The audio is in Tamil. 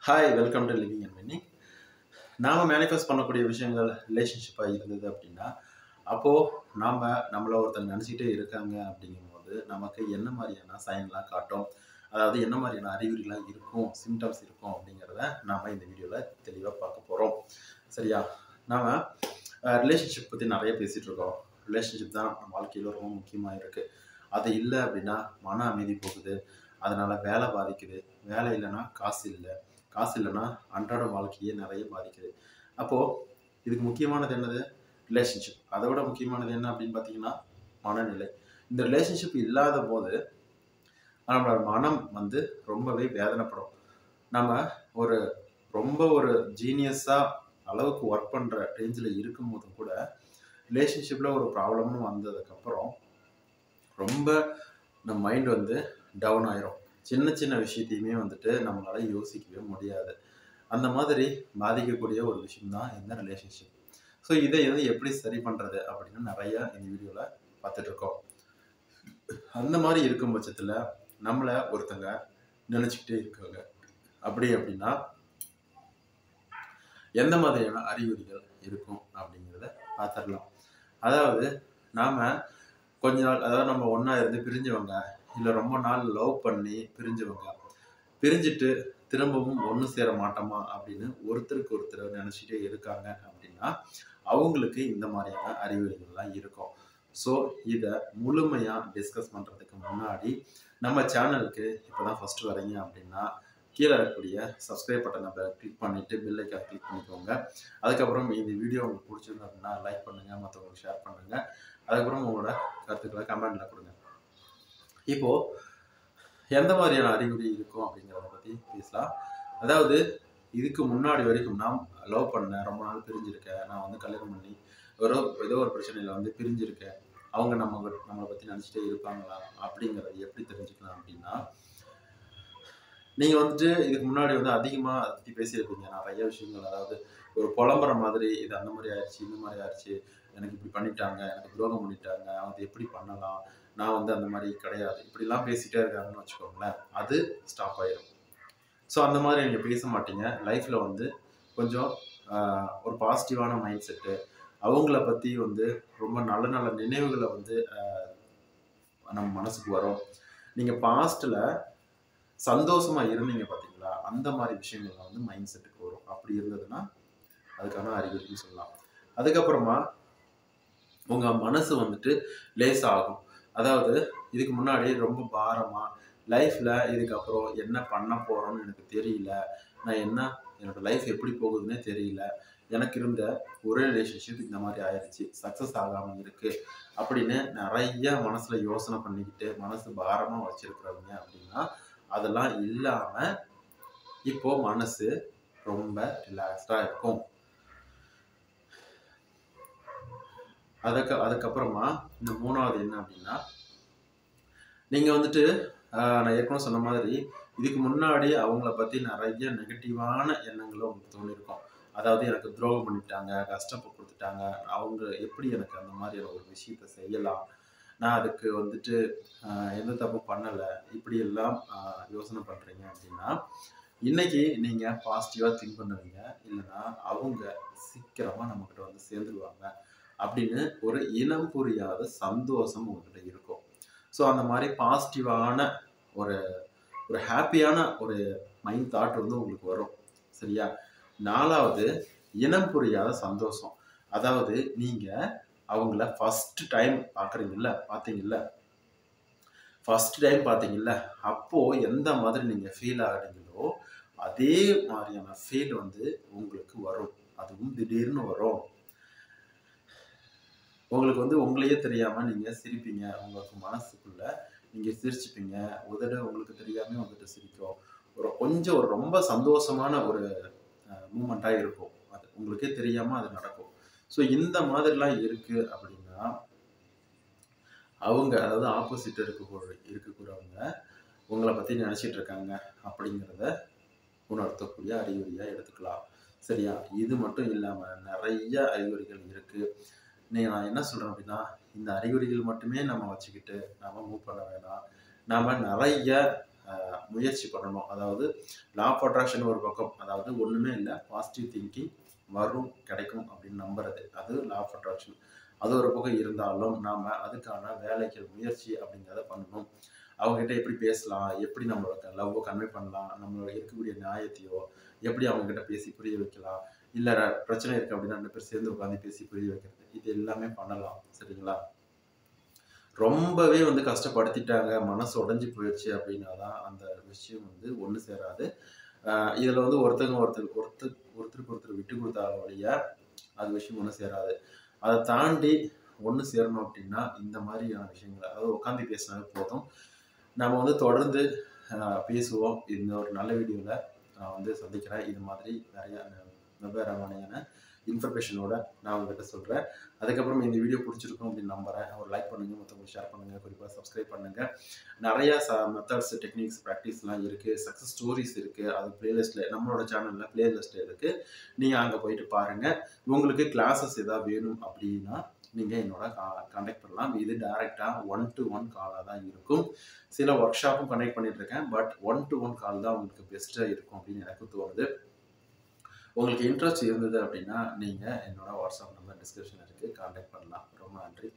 Hi welcome to living and winning. நாம் மேனிஃபெஸ்ட் பண்ணக்கூடிய விஷயங்கள் ரிலேஷன்ஷிப்பாக இருந்தது அப்படின்னா அப்போது நம்மளை ஒருத்தர் நினச்சிக்கிட்டே இருக்காங்க அப்படிங்கும்போது நமக்கு என்ன மாதிரியான சைன்லாம் காட்டும், அதாவது என்ன மாதிரியான அறிகுறிலாம் இருக்கும், சிம்டம்ஸ் இருக்கும் அப்படிங்கிறத நாம் இந்த வீடியோவில் தெளிவாக பார்க்க போகிறோம். சரியா? நாம் ரிலேஷன்ஷிப் பற்றி நிறைய பேசிகிட்டு இருக்கோம். ரிலேஷன்ஷிப் தான் நம்ம வாழ்க்கையில் ரொம்ப முக்கியமாக இருக்குது. அது இல்லை அப்படின்னா மன அமைதி போகுது, அதனால் வேலை பாதிக்குது, வேலை இல்லைன்னா காசு இல்லை, காசு இல்லைன்னா அன்றாட வாழ்க்கையே நிறைய பாதிக்குது. அப்போது இதுக்கு முக்கியமானது என்னது? ரிலேஷன்ஷிப். அதை விட முக்கியமானது என்ன அப்படின்னு பார்த்தீங்கன்னா மனநிலை. இந்த ரிலேஷன்ஷிப் இல்லாத போது நம்மளோட மனம் ரொம்பவே வேதனைப்படும். நம்ம ஒரு ஒரு ஜீனியஸாக அளவுக்கு ஒர்க் பண்ணுற ரேஞ்சில் இருக்கும்போதும் கூட ரிலேஷன்ஷிப்பில் ஒரு ப்ராப்ளம்னு வந்ததுக்கப்புறம் ரொம்ப நம்ம மைண்ட் டவுன் ஆயிரும். சின்ன சின்ன விஷயத்தையுமே நம்மளால் யோசிக்கவே முடியாது. அந்த மாதிரி பாதிக்கக்கூடிய ஒரு விஷயம்தான் இந்த ரிலேஷன்ஷிப். ஸோ இதை எப்படி சரி பண்ணுறது அப்படின்னு நிறையா இந்த வீடியோவில் பார்த்துட்ருக்கோம். அந்த மாதிரி இருக்கும் பட்சத்தில் நம்மளை ஒருத்தங்க நினச்சிக்கிட்டே இருக்காங்க அப்படின்னா எந்த மாதிரியான அறிகுறிகள் இருக்கும் அப்படிங்கிறத பார்த்துடலாம். அதாவது நாம் கொஞ்ச நாள், அதாவது நம்ம ஒன்றா இருந்து பிரிஞ்சவங்க, இல்லை ரொம்ப நாள் லவ் பண்ணி பிரிஞ்சவங்க, பிரிஞ்சுட்டு திரும்பவும் ஒன்று சேர மாட்டோமா அப்படின்னு ஒருத்தருக்கு ஒருத்தர் நினச்சிட்டே இருக்காங்க அப்படின்னா அவங்களுக்கு இந்த மாதிரியான அறிகுறிகள்லாம் இருக்கும். ஸோ இதை முழுமையாக டிஸ்கஸ் பண்ணுறதுக்கு முன்னாடி நம்ம சேனலுக்கு இப்போ தான் ஃபஸ்ட்டு வரீங்க அப்படின்னா கீழே இருக்கக்கூடிய சப்ஸ்கிரைப் பட்டனை கிளிக் பண்ணிவிட்டு பெல் ஐக்கான் கிளிக் பண்ணிக்கோங்க. அதுக்கப்புறம் இந்த வீடியோ உங்களுக்கு பிடிச்சிருந்தது அப்படின்னா லைக் பண்ணுங்கள், மற்றவங்களுக்கு ஷேர் பண்ணுங்கள். அதுக்கப்புறம் உங்களோட கருத்துக்களை கமெண்டில் கொடுங்க. இப்போது எந்த மாதிரியான அறிகுறி இருக்கும் அப்படிங்கிறத பற்றி பேசலாம். அதாவது இதுக்கு முன்னாடி வரைக்கும் நான் லவ் பண்ணேன், ரொம்ப நாள் பிரிஞ்சிருக்கேன், நான் கல்யாணம் பண்ணி ஏதோ ஒரு பிரச்சனையில் பிரிஞ்சிருக்கேன், அவங்க நம்மளை பற்றி நினச்சிட்டே இருப்பாங்களா அப்படிங்கிறத எப்படி தெரிஞ்சுக்கலாம் அப்படின்னா, நீங்கள் இதுக்கு முன்னாடி அதிகமாக அதை பற்றி பேசியிருப்பீங்க நிறைய விஷயங்கள். அதாவது ஒரு புலம்புற மாதிரி, இது அந்த மாதிரி ஆயிடுச்சு, இந்த மாதிரி ஆயிடுச்சு, எனக்கு இப்படி பண்ணிட்டாங்க, எனக்கு துரோகம் பண்ணிட்டாங்க, அவங்க எப்படி பண்ணலாம், நான் அந்த மாதிரி கிடையாது, இப்படிலாம் பேசிகிட்டே இருக்காங்கன்னு வச்சுக்கோங்களேன், அது ஸ்டாப் ஆயிடும். ஸோ அந்த மாதிரி நீங்கள் பேச மாட்டீங்க. லைஃப்பில் கொஞ்சம் ஒரு பாசிட்டிவான மைண்ட் செட்டு, அவங்கள பற்றி ரொம்ப நல்ல நல்ல நினைவுகளை நம்ம மனசுக்கு வரும். நீங்கள் பாஸ்ட்டில் சந்தோஷமாக இருந்தீங்க பார்த்தீங்களா, அந்த மாதிரி விஷயங்கள் மைண்ட் செட்டுக்கு வரும். அப்படி இருந்ததுன்னா அதுக்கான அறிகுறின்னு சொல்லலாம். அதுக்கப்புறமா உங்கள் மனசு லேசாகும். அதாவது இதுக்கு முன்னாடி ரொம்ப பாரமாக லைஃப்பில் இதுக்கப்புறம் என்ன பண்ண போகிறோன்னு எனக்கு தெரியல, நான் என்னோடய லைஃப் எப்படி போகுதுன்னே தெரியல, எனக்கு இருந்த ஒரே ரிலேஷன்ஷிப் இந்த மாதிரி ஆயிடுச்சு, சக்ஸஸ் ஆகாமல் இருக்குது அப்படின்னு நிறைய மனசில் யோசனை பண்ணிக்கிட்டு மனசு பாரமாக வச்சுருக்கிறவங்க அப்படின்னா அதெல்லாம் இல்லாமல் இப்போது மனசு ரொம்ப ரிலாக்ஸ்டாக இருக்கும். அதுக்கப்புறமா இந்த மூணாவது என்ன அப்படின்னா, நீங்கள் நான் ஏற்கனவே சொன்ன மாதிரி இதுக்கு முன்னாடி அவங்கள பற்றி நிறைய நெகட்டிவான எண்ணங்களும் உங்களுக்கு தோணியிருக்கும். அதாவது எனக்கு துரோகம் பண்ணிட்டாங்க, கஷ்டப்பட்டு கொடுத்துட்டாங்க, அவங்க எப்படி எனக்கு அந்த மாதிரியான ஒரு விஷயத்த செய்யலாம், நான் அதுக்கு எந்த தப்பு பண்ணலை, இப்படியெல்லாம் யோசனை பண்ணுறீங்க அப்படின்னா இன்றைக்கி நீங்கள் பாசிட்டிவாக திங்க் பண்ணுவீங்க. இல்லைன்னா அவங்க சீக்கிரமாக நம்மக்கிட்ட சேர்ந்துருவாங்க அப்படின்னு ஒரு இனம் புரியாத சந்தோஷம் உங்கள்கிட்ட இருக்கும். ஸோ அந்த மாதிரி பாசிட்டிவான ஒரு ஹாப்பியான ஒரு மைண்ட் தாட் உங்களுக்கு வரும். சரியா? நாலாவது இனம் புரியாத சந்தோஷம். அதாவது நீங்கள் அவங்கள ஃபஸ்ட்டு டைம் பார்த்தீங்கல்ல, ஃபஸ்ட் டைம் பார்த்தீங்கல்ல, அப்போது எந்த மாதிரி நீங்கள் ஃபீல் ஆகிறீங்களோ அதே மாதிரியான ஃபீல் உங்களுக்கு வரும். அதுவும் திடீர்னு வரும். உங்களுக்கு உங்களையே தெரியாமல் நீங்கள் சிரிப்பீங்க. உங்களுக்கு மனசுக்குள்ளே நீங்கள் சிரிச்சுப்பீங்க. உதடு உங்களுக்கு தெரியாமல் சிரிக்கும். ஒரு ரொம்ப சந்தோஷமான ஒரு மூமெண்ட்டாக இருக்கும். அது உங்களுக்கே தெரியாமல் அது நடக்கும். ஸோ இந்த மாதிரிலாம் இருக்குது அப்படின்னா அவங்க, அதாவது ஆப்போசிட் இருக்கக்கூடியவங்க உங்களை பற்றி நினச்சிட்டு இருக்காங்க அப்படிங்கிறத உணர்த்தக்கூடிய அறிகுறியாக எடுத்துக்கலாம். சரியா? இது மட்டும் இல்லாமல் நிறைய அறிகுறிகள் இருக்குது. நான் என்ன சொல்கிறேன் அப்படின்னா, இந்த அறிகுறிகள் மட்டுமே நம்ம வச்சுக்கிட்டு நம்ம மூவ் பண்ண வேணாம். நாம் நிறைய முயற்சி பண்ணணும். அதாவது லா ஆஃப் அட்ராக்ஷன் ஒரு பக்கம், அதாவது ஒன்றுமே இல்லை, பாசிட்டிவ் திங்கிங் வரும் கிடைக்கும் அப்படின்னு நம்புறது, அது லா ஆஃப் அட்ராக்ஷன். அது ஒரு பக்கம் இருந்தாலும் நாம் அதுக்கான வேலைகள் முயற்சி அப்படிங்கிறத பண்ணணும். அவங்ககிட்ட எப்படி பேசலாம், எப்படி நம்மளோட லவ்வை கன்வே பண்ணலாம், நம்மளோட இருக்கக்கூடிய நியாயத்தையோ எப்படி அவங்ககிட்ட பேசி புரிய வைக்கலாம், இல்லை பிரச்சனை இருக்குது அப்படின்னா 2 பேர் சேர்ந்து உட்காந்து பேசி புரிய வைக்கிறது, இது எல்லாமே பண்ணலாம். சரிங்களா? ரொம்பவே கஷ்டப்படுத்திட்டாங்க, மனசு உடைஞ்சு போயிடுச்சு அப்படின்னா தான் அந்த விஷயம் ஒன்று சேராது. இதில் ஒருத்தருக்கு ஒருத்தர் விட்டு கொடுத்தாத வழியா அது விஷயம் ஒன்று சேராது. அதை தாண்டி ஒன்று சேரணும் அப்படின்னா இந்த மாதிரியான விஷயங்களை, அதாவது உட்காந்து பேசினாலே போதும். நம்ம தொடர்ந்து பேசுவோம். இந்த ஒரு நல்ல வீடியோவில் நான் சந்திக்கிறேன். இது மாதிரி நிறைய வெவ்வேறு வகையான இன்ஃபர்மேஷனோட நான் உங்ககிட்ட சொல்கிறேன். அதுக்கப்புறம் இந்த வீடியோ பிடிச்சிருக்கும் அப்படின்னு நம்புகிறேன். ஒரு லைக் பண்ணுங்கள், மற்றவங்களுக்கு ஷேர் பண்ணுங்கள், குறிப்பாக சப்ஸ்கிரைப் பண்ணுங்கள். நிறையா மெத்தட்ஸ், டெக்னிக்ஸ், ப்ராக்டிஸ்லாம் இருக்குது, சக்ஸஸ் ஸ்டோரிஸ் இருக்குது. அது பிளேலிஸ்ட்டில், நம்மளோட சேனலில் பிளேலிஸ்ட்டில் இருக்குது. நீங்கள் அங்கே போயிட்டு பாருங்கள். உங்களுக்கு கிளாஸஸ் எதாவது வேணும் அப்படின்னா நீங்கள் என்னோட கான்டாக்ட் பண்ணலாம். இது டைரெக்டாக 1-to-1 காலாக தான் இருக்கும். சில ஒர்க் ஷாப்பும் கனெக்ட் பண்ணிகிட்ருக்கேன். பட் 1-to-1 கால் தான் உங்களுக்கு பெஸ்ட்டாக இருக்கும் அப்படின்னு எனக்கு தோணுது. உங்களுக்கு இன்ட்ரெஸ்ட் இருந்தது அப்படின்னா நீங்கள் என்னோட வாட்ஸ்அப் நம்பர் டிஸ்கிரிப்ஷனில் இருக்குது, கான்டாக்ட் பண்ணலாம். ரொம்ப நன்றி.